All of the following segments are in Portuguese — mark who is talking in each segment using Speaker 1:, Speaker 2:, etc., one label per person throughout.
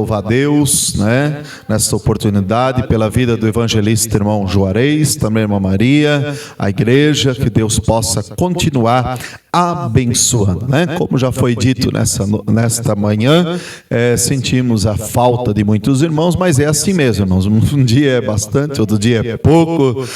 Speaker 1: louvar a Deus, né, nessa oportunidade, pela vida do evangelista irmão Juarez, também irmã Maria, a igreja, que Deus possa continuar abençoando, né? Como já foi dito nesta manhã, sentimos a falta de muitos irmãos, mas é assim mesmo, irmãos. Um dia é bastante, outro dia é pouco.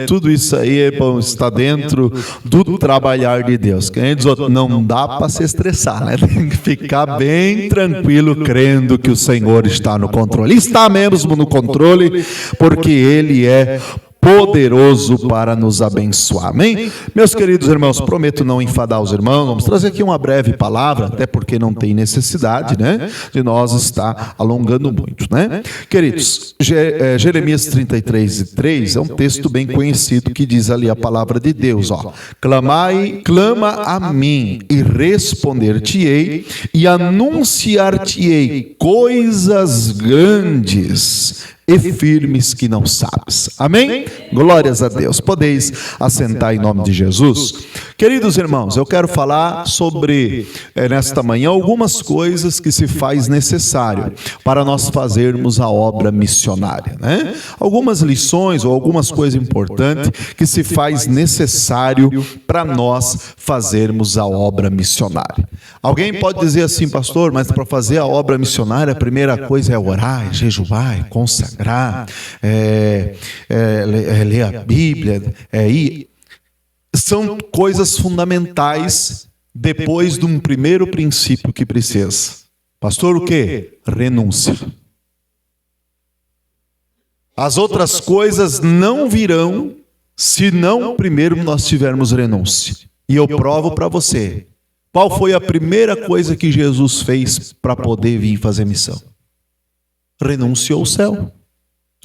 Speaker 1: Tudo isso aí está dentro do trabalhar de Deus. Quem diz outro, não dá para se estressar, né? Tem que ficar bem tranquilo, crendo que o Senhor está no controle. Está mesmo no controle, porque Ele é poderoso para nos abençoar. Amém? Meus queridos irmãos, prometo não enfadar os irmãos. Vamos trazer aqui uma breve palavra, até porque não tem necessidade, né, de nós estar alongando muito, né? Queridos, Jeremias 33:3 é um texto bem conhecido que diz ali a palavra de Deus, ó: clama a mim e responder-te-ei e anunciar-te-ei coisas grandes e firmes que não sabes. Amém? Glórias a Deus. Podeis assentar em nome de Jesus. Queridos irmãos, eu quero falar sobre, nesta manhã, algumas coisas que se faz necessário para nós fazermos a obra missionária, né? Algumas lições ou algumas coisas importantes que se faz necessário para nós fazermos a obra missionária. Alguém pode dizer assim, pastor, mas para fazer a obra missionária, a primeira coisa é orar, é jejuar, é consagrar, ler a Bíblia, ir. São coisas fundamentais depois de um primeiro princípio que precisa. Pastor, o quê? Renúncia. As outras coisas não virão se não primeiro nós tivermos renúncia. E eu provo para você. Qual foi a primeira coisa que Jesus fez para poder vir fazer missão? Renunciou ao céu,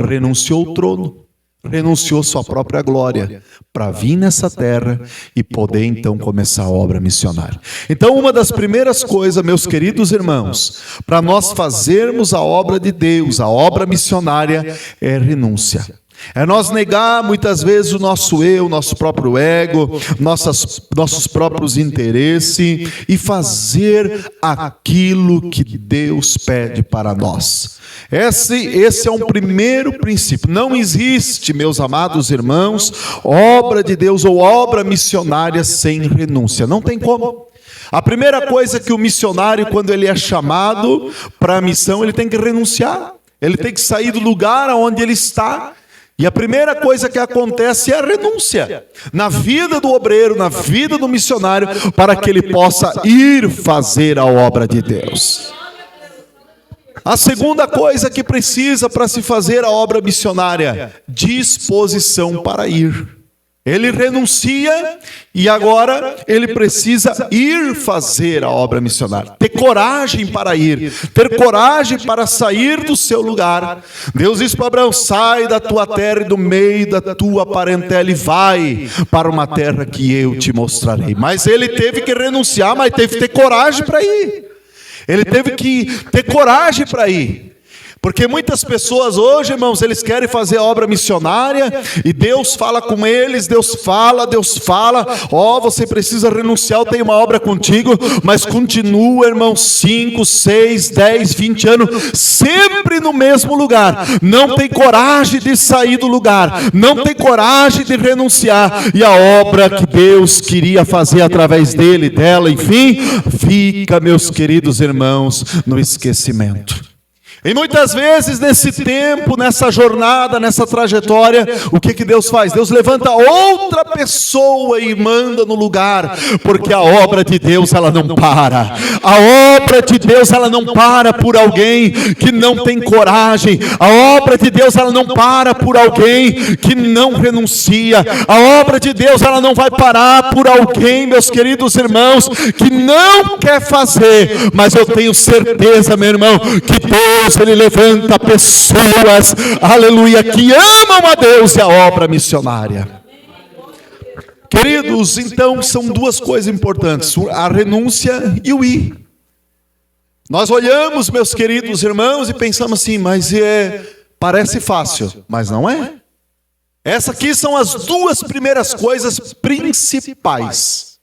Speaker 1: renunciou ao trono, renunciou sua própria glória para vir nessa terra e poder então começar a obra missionária. Então, uma das primeiras coisas, meus queridos irmãos, para nós fazermos a obra de Deus, a obra missionária, é renúncia. É nós negar muitas vezes o nosso eu, nosso próprio ego, nossos próprios interesses e fazer aquilo que Deus pede para nós. Esse é um primeiro princípio. Não existe, meus amados irmãos, obra de Deus ou obra missionária sem renúncia. Não tem como. A primeira coisa que o missionário, quando ele é chamado para a missão, ele tem que renunciar. Ele tem que sair do lugar onde ele está. E a primeira coisa que acontece é a renúncia na vida do obreiro, na vida do missionário, para que ele possa ir fazer a obra de Deus. A segunda coisa que precisa para se fazer a obra missionária, disposição para ir. Ele renuncia e agora ele precisa ir fazer a obra missionária. Ter coragem para ir, ter coragem para sair do seu lugar. Deus disse para Abraão, sai da tua terra e do meio da tua parentela e vai para uma terra que eu te mostrarei. Mas ele teve que renunciar, mas teve que ter coragem para ir. Ele teve que ter coragem para ir. Porque muitas pessoas hoje, irmãos, eles querem fazer a obra missionária e Deus fala com eles, Deus fala, você precisa renunciar, eu tenho uma obra contigo, mas continua, irmão, 5, 6, 10, 20 anos, sempre no mesmo lugar, não tem coragem de sair do lugar, não tem coragem de renunciar, e a obra que Deus queria fazer através dele, dela, enfim, fica, meus queridos irmãos, no esquecimento. E muitas vezes nesse tempo, nessa jornada, nessa trajetória, o que Deus faz? Deus levanta outra pessoa e manda no lugar, porque a obra de Deus ela não para. A obra de Deus ela não para por alguém que não tem coragem. A obra de Deus ela não para por alguém que não renuncia. A obra de Deus ela não vai parar por alguém, meus queridos irmãos, que não quer fazer. Mas eu tenho certeza, meu irmão, que Deus ele levanta pessoas, aleluia, que amam a Deus e a obra missionária. Queridos, então são duas coisas importantes, a renúncia e o ir. Nós olhamos, meus queridos irmãos, e pensamos assim, mas parece fácil, mas não é. Essas aqui são as duas primeiras coisas principais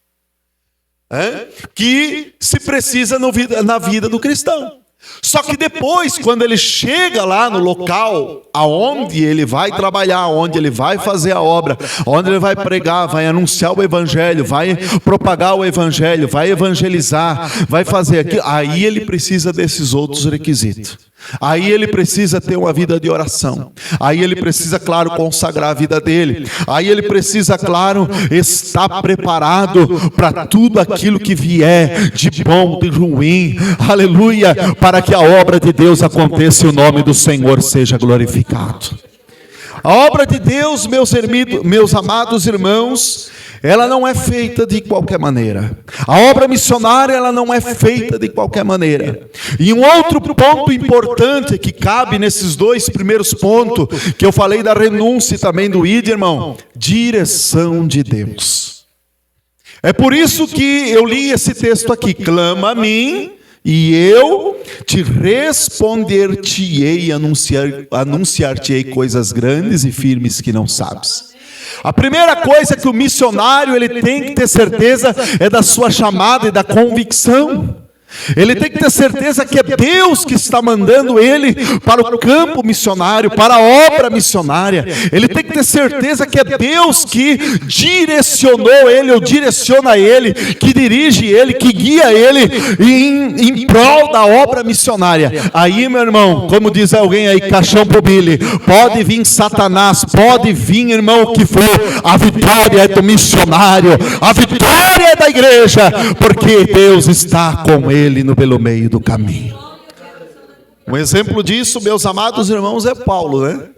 Speaker 1: que se precisa na vida do cristão. Só que depois, quando ele chega lá no local aonde ele vai trabalhar, onde ele vai fazer a obra, onde ele vai pregar, vai anunciar o evangelho, vai propagar o evangelho, vai evangelizar, vai fazer aquilo, aí ele precisa desses outros requisitos. Aí ele precisa ter uma vida de oração. Aí ele precisa, claro, consagrar a vida dele. Aí ele precisa, claro, estar preparado para tudo aquilo que vier de bom, de ruim. Aleluia! Para que a obra de Deus aconteça e o nome do Senhor seja glorificado. A obra de Deus, meus amados irmãos, ela não é feita de qualquer maneira. A obra missionária, ela não é feita de qualquer maneira. E um outro ponto importante que cabe nesses dois primeiros pontos, que eu falei da renúncia e também do ID, irmão, direção de Deus. É por isso que eu li esse texto aqui, clama a mim, e eu te responder-te-ei, anunciar-te-ei coisas grandes e firmes que não sabes. A primeira coisa que o missionário ele tem que ter certeza é da sua chamada e da convicção. Ele tem que ter certeza que é Deus que está mandando ele para o campo missionário, para a obra missionária. Ele tem que ter certeza que é Deus que direcionou ele, ou direciona ele, que dirige ele, que guia ele em prol da obra missionária. Aí, meu irmão, como diz alguém aí, caixão pro Billy, pode vir Satanás, pode vir, irmão, o que for, a vitória é do missionário, a vitória é da igreja, porque Deus está com ele pelo meio do caminho. Um exemplo disso, meus amados irmãos, é Paulo, né?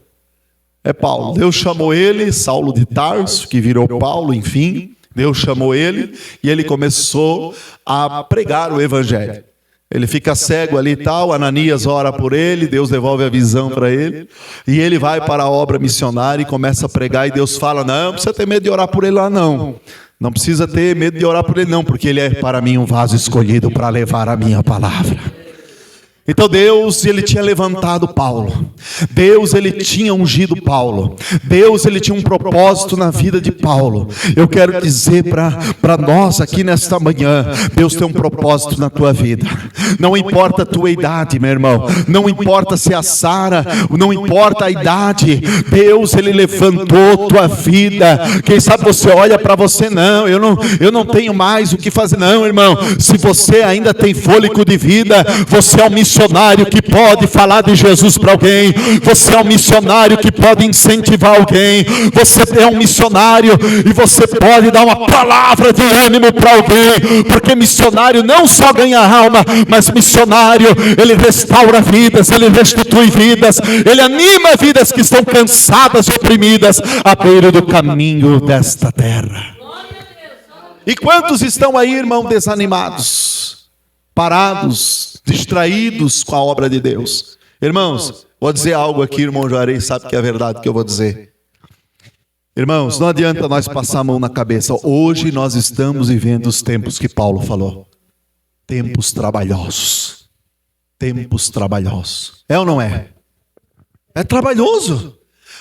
Speaker 1: É Paulo. Deus chamou ele, Saulo de Tarso, que virou Paulo, enfim. Deus chamou ele e ele começou a pregar o evangelho. Ele fica cego ali e tal, Ananias ora por ele, Deus devolve a visão para ele, e ele vai para a obra missionária e começa a pregar, e Deus fala, não precisa ter medo de orar por ele lá não. Não precisa ter medo de orar por ele não, porque ele é para mim um vaso escolhido para levar a minha palavra. Então Deus, ele tinha levantado Paulo. Deus, ele tinha ungido Paulo. Deus, ele tinha um propósito na vida de Paulo. Eu quero dizer para nós aqui nesta manhã, Deus tem um propósito na tua vida. Não importa a tua idade, meu irmão. Não importa se é a Sara, não importa a idade. Deus, ele levantou tua vida. Quem sabe você olha para você, não, eu não tenho mais o que fazer. Não, irmão, se você ainda tem fôlego de vida, você é um missionário que pode falar de Jesus para alguém. Você é um missionário que pode incentivar alguém. Você é um missionário e você pode dar uma palavra de ânimo para alguém, porque missionário não só ganha alma, mas missionário, ele restaura vidas, ele restitui vidas, ele anima vidas que estão cansadas e oprimidas à beira do caminho desta terra. E quantos estão aí, irmão, desanimados, parados, distraídos com a obra de Deus? Irmãos, vou dizer algo aqui, irmão Juarez sabe que é verdade que eu vou dizer. Irmãos, não adianta nós passar a mão na cabeça. Hoje nós estamos vivendo os tempos que Paulo falou. Tempos trabalhosos. Tempos trabalhosos. É ou não é? É trabalhoso.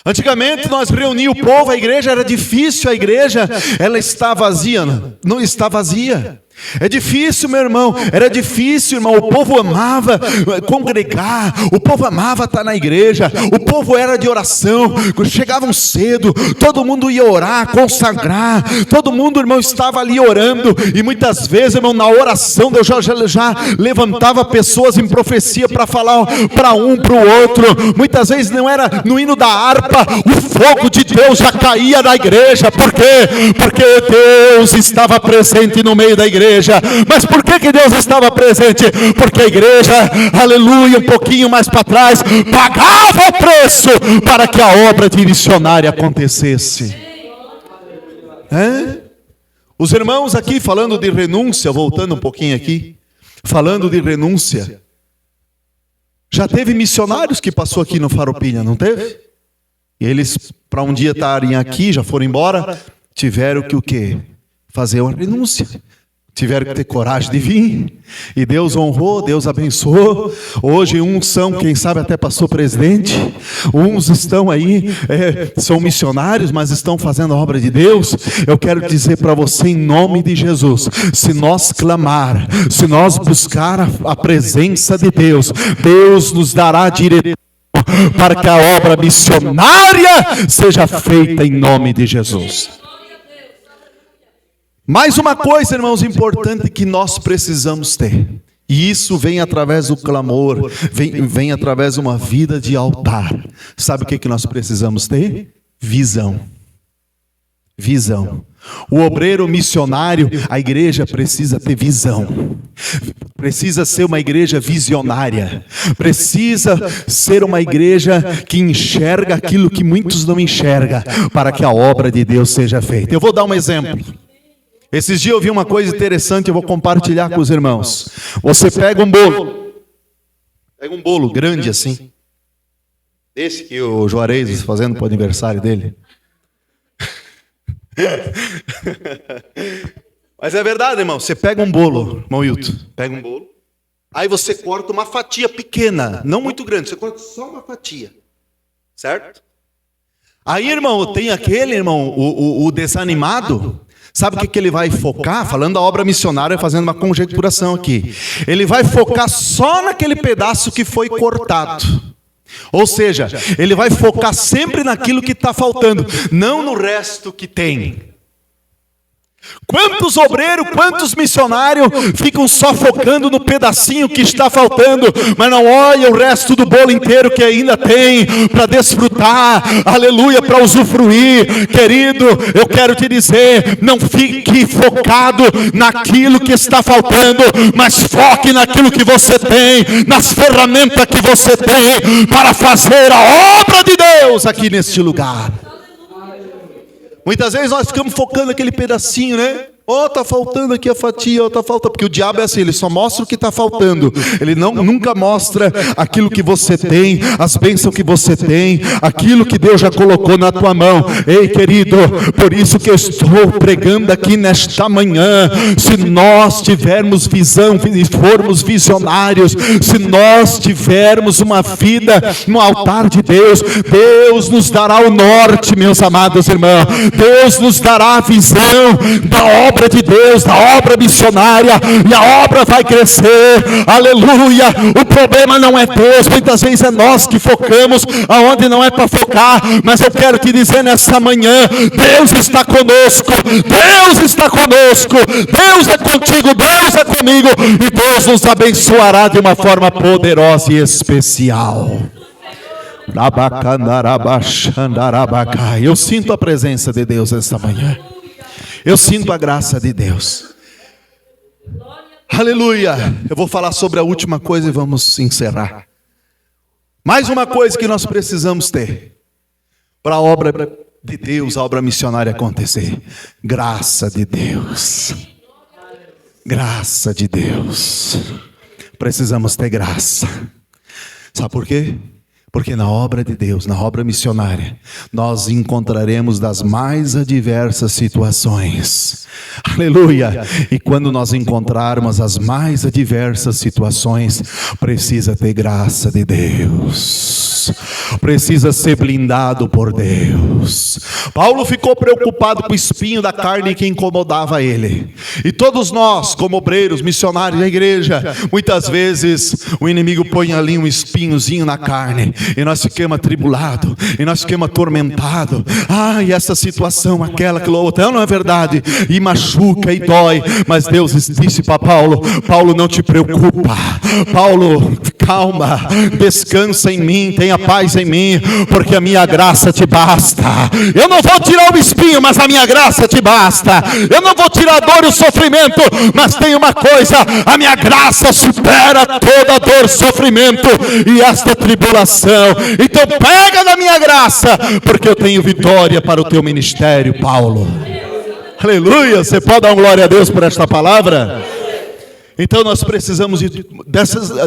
Speaker 1: Antigamente nós reuníamos o povo, a igreja era difícil, a igreja ela está vazia, não está vazia. É difícil, meu irmão, era difícil, irmão, o povo amava congregar, o povo amava estar na igreja, o povo era de oração, chegavam cedo, todo mundo ia orar, consagrar, todo mundo, irmão, estava ali orando, e muitas vezes, irmão, na oração, Deus já levantava pessoas em profecia para falar para um, para o outro. Muitas vezes não era no hino da harpa, o fogo de Deus já caía na igreja. Por quê? Porque Deus estava presente no meio da igreja. Mas por que Deus estava presente? Porque a igreja, aleluia, um pouquinho mais para trás, pagava o preço para que a obra de missionária acontecesse. Os irmãos aqui falando de renúncia, voltando um pouquinho aqui, falando de renúncia, já teve missionários que passou aqui no Faropinha, não teve? E eles, para um dia estarem aqui, já foram embora, tiveram que o quê? Fazer uma renúncia. tiveram que ter coragem de vir, e Deus honrou, Deus abençoou. Hoje uns são, quem sabe até passou presidente, uns estão aí, são missionários, mas estão fazendo a obra de Deus. Eu quero dizer para você, em nome de Jesus, se nós clamar, se nós buscar a presença de Deus, Deus nos dará direção para que a obra missionária seja feita em nome de Jesus. Mais uma coisa, irmãos, importante que nós precisamos ter, e isso vem através do clamor, vem através de uma vida de altar. Sabe o que nós precisamos ter? Visão. Visão. O obreiro missionário, a igreja precisa ter visão. Precisa ser uma igreja visionária. Precisa ser uma igreja que enxerga aquilo que muitos não enxergam, para que a obra de Deus seja feita. Eu vou dar um exemplo. Esses dias eu vi uma coisa interessante, eu vou compartilhar com os irmãos. Você pega um bolo grande assim, esse que o Juarez está fazendo para o aniversário dele. Mas é verdade, irmão. Você pega um bolo, irmão Hilton, pega um bolo, aí você corta uma fatia pequena, não muito grande, você corta só uma fatia, certo? Aí, irmão, tem aquele, irmão, o desanimado. Sabe o que ele vai focar? Falando da obra missionária, fazendo uma conjecturação aqui. Ele vai focar só naquele pedaço que foi cortado. Ou seja, ele vai focar sempre naquilo que está faltando, não no resto que tem. Quantos obreiros, quantos missionários ficam só focando no pedacinho que está faltando, mas não olha o resto do bolo inteiro que ainda tem para desfrutar, aleluia, para usufruir. Querido, eu quero te dizer, não fique focado naquilo que está faltando, mas foque naquilo que você tem, nas ferramentas que você tem para fazer a obra de Deus aqui neste lugar. Muitas vezes nós ficamos focando naquele pedacinho, né? Tá faltando aqui a fatia, tá faltando. Porque o diabo é assim, ele só mostra o que está faltando. Ele nunca mostra aquilo que você tem, as bênçãos que você tem, aquilo que Deus já colocou na tua mão. Ei, querido, por isso que eu estou pregando aqui nesta manhã. Se nós tivermos visão e formos visionários, se nós tivermos uma vida no altar de Deus, Deus nos dará o norte, meus amados irmãos. Deus nos dará a visão da obra de Deus, da obra missionária, e a obra vai crescer, aleluia. O problema não é Deus, muitas vezes é nós que focamos aonde não é para focar, mas eu quero te dizer nessa manhã, Deus está conosco, Deus está conosco, Deus é contigo, Deus é comigo, e Deus nos abençoará de uma forma poderosa e especial. Eu sinto a presença de Deus esta manhã. Eu sinto a graça de Deus. Aleluia. Eu vou falar sobre a última coisa e vamos encerrar. Mais uma coisa que nós precisamos ter para a obra de Deus, a obra missionária acontecer. Graça de Deus. Graça de Deus. Precisamos ter graça. Sabe por quê? Porque na obra de Deus, na obra missionária, nós encontraremos das mais adversas situações. Aleluia! E quando nós encontrarmos as mais adversas situações, precisa ter graça de Deus. Precisa ser blindado por Deus. Paulo ficou preocupado com o espinho da carne que incomodava ele. E todos nós, como obreiros, missionários da igreja, muitas vezes o inimigo põe ali um espinhozinho na carne. E nós ficamos atribulados, e nós ficamos atormentados. E essa situação, aquela, aquilo outro, não é verdade? E machuca e dói. Mas Deus disse para Paulo: Paulo, não te preocupa. Paulo, calma, descansa em mim, tenha paz em mim, porque a minha graça te basta. Eu não vou tirar o espinho, mas a minha graça te basta. Eu não vou tirar a dor e o sofrimento, mas tem uma coisa: a minha graça supera toda a dor, sofrimento e esta tribulação. Então pega da minha graça, porque eu tenho vitória para o teu ministério, Paulo. Aleluia. Você pode dar uma glória a Deus por esta palavra? Então nós precisamos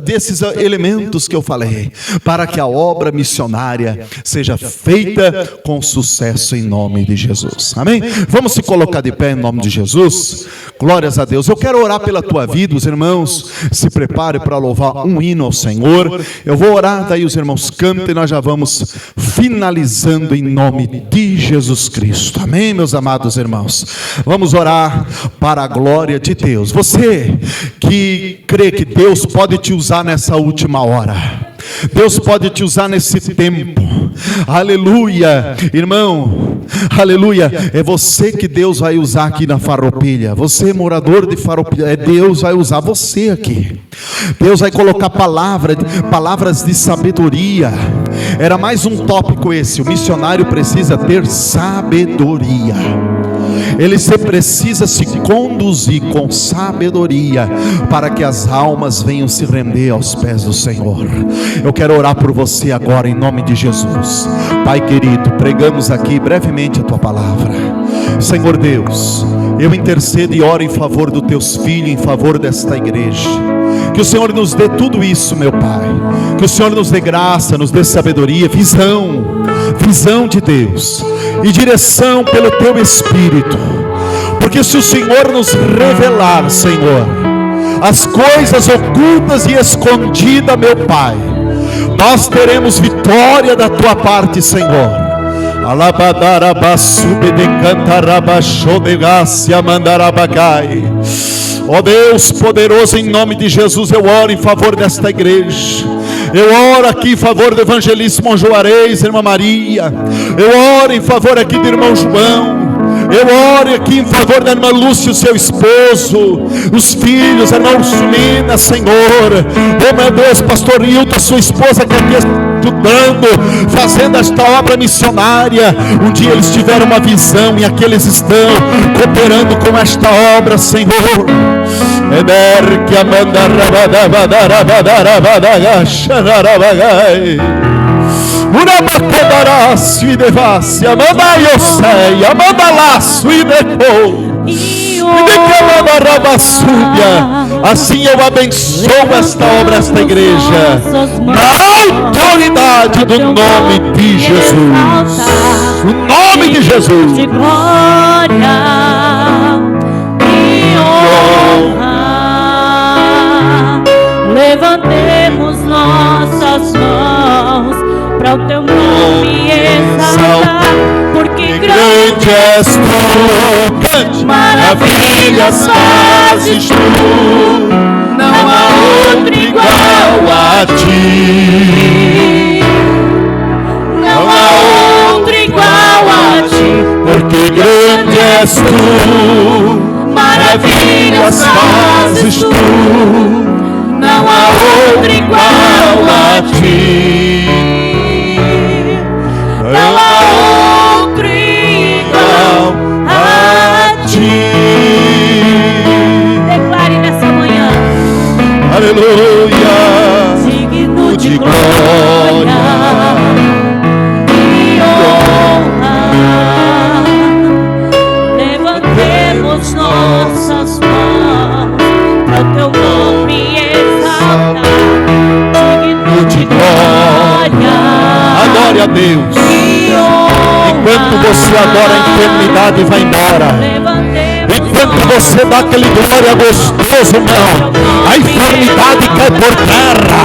Speaker 1: desses elementos que eu falei, para que a obra missionária seja feita com sucesso em nome de Jesus. Amém? Vamos se colocar de pé em nome de Jesus. Glórias a Deus. Eu quero orar pela tua vida. Os irmãos se preparem para louvar um hino ao Senhor. Eu vou orar, daí os irmãos cantem e nós já vamos finalizando em nome de Jesus Cristo. Amém, meus amados irmãos? Vamos orar para a glória de Deus. Você que crê que Deus pode te usar nessa última hora, Deus pode te usar nesse tempo, aleluia, irmão, aleluia, é você que Deus vai usar aqui na Farroupilha. Você morador de Farroupilha, Deus vai usar você aqui. Deus vai colocar palavras de sabedoria. Era mais um tópico esse: o missionário precisa ter sabedoria. Ele precisa se conduzir com sabedoria para que as almas venham se render aos pés do Senhor. Eu quero orar por você agora em nome de Jesus. Pai querido, pregamos aqui brevemente a tua palavra. Senhor Deus, eu intercedo e oro em favor dos teus filhos, em favor desta igreja. Que o Senhor nos dê tudo isso, meu Pai. Que o Senhor nos dê graça, nos dê sabedoria, visão de Deus e direção pelo teu Espírito. Porque se o Senhor nos revelar, Senhor, as coisas ocultas e escondidas, meu Pai, nós teremos vitória da tua parte, Senhor. Ó Deus poderoso, em nome de Jesus, eu oro em favor desta igreja. Eu oro aqui em favor do evangelista irmão Juarez, irmã Maria. Eu oro em favor aqui do irmão João. Eu oro aqui em favor da irmã Lúcia, o seu esposo, os filhos, a irmã Ursulina, Senhor. Oh meu Deus, pastor Hilton, sua esposa que aqui ajudando, fazendo esta obra missionária. Um dia eles tiveram uma visão e aqui eles estão cooperando com esta obra, Senhor. Assim eu abençoo esta obra, esta igreja, na autoridade do nome de Jesus. O nome de Jesus. De glória e honra, levantemos nossas mãos para o teu nome exaltar, porque grande és tu, maravilhas fazes tu, não há outro igual a ti, não há outro igual a ti, porque grande és tu, maravilhas fazes tu, não há outro igual a ti. Não há outro igual a ti. Declare nessa manhã, aleluia, digno de glória e honra, levantemos nossas mãos para o teu nome exaltar, digno de glória. Adore a Deus. Enquanto você adora, a enfermidade vai embora. Enquanto você dá aquele glória gostoso, irmão, a enfermidade cai por terra.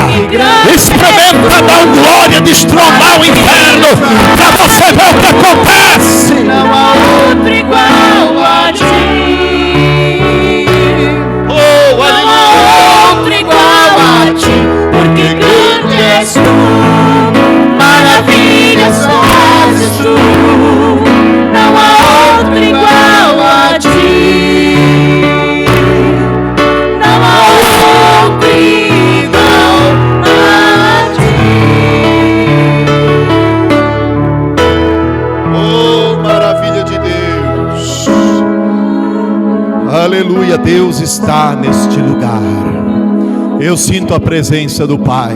Speaker 1: Experimenta dar glória, destronar o inferno, para você ver o que acontece. Não há outro igual a ti. Oh, não há outro igual a ti, porque grande és tu, maravilhas fazes tu, não há outro igual a ti, não há outro igual a ti. Oh, maravilha de Deus, aleluia. Deus está neste lugar. Eu sinto a presença do Pai.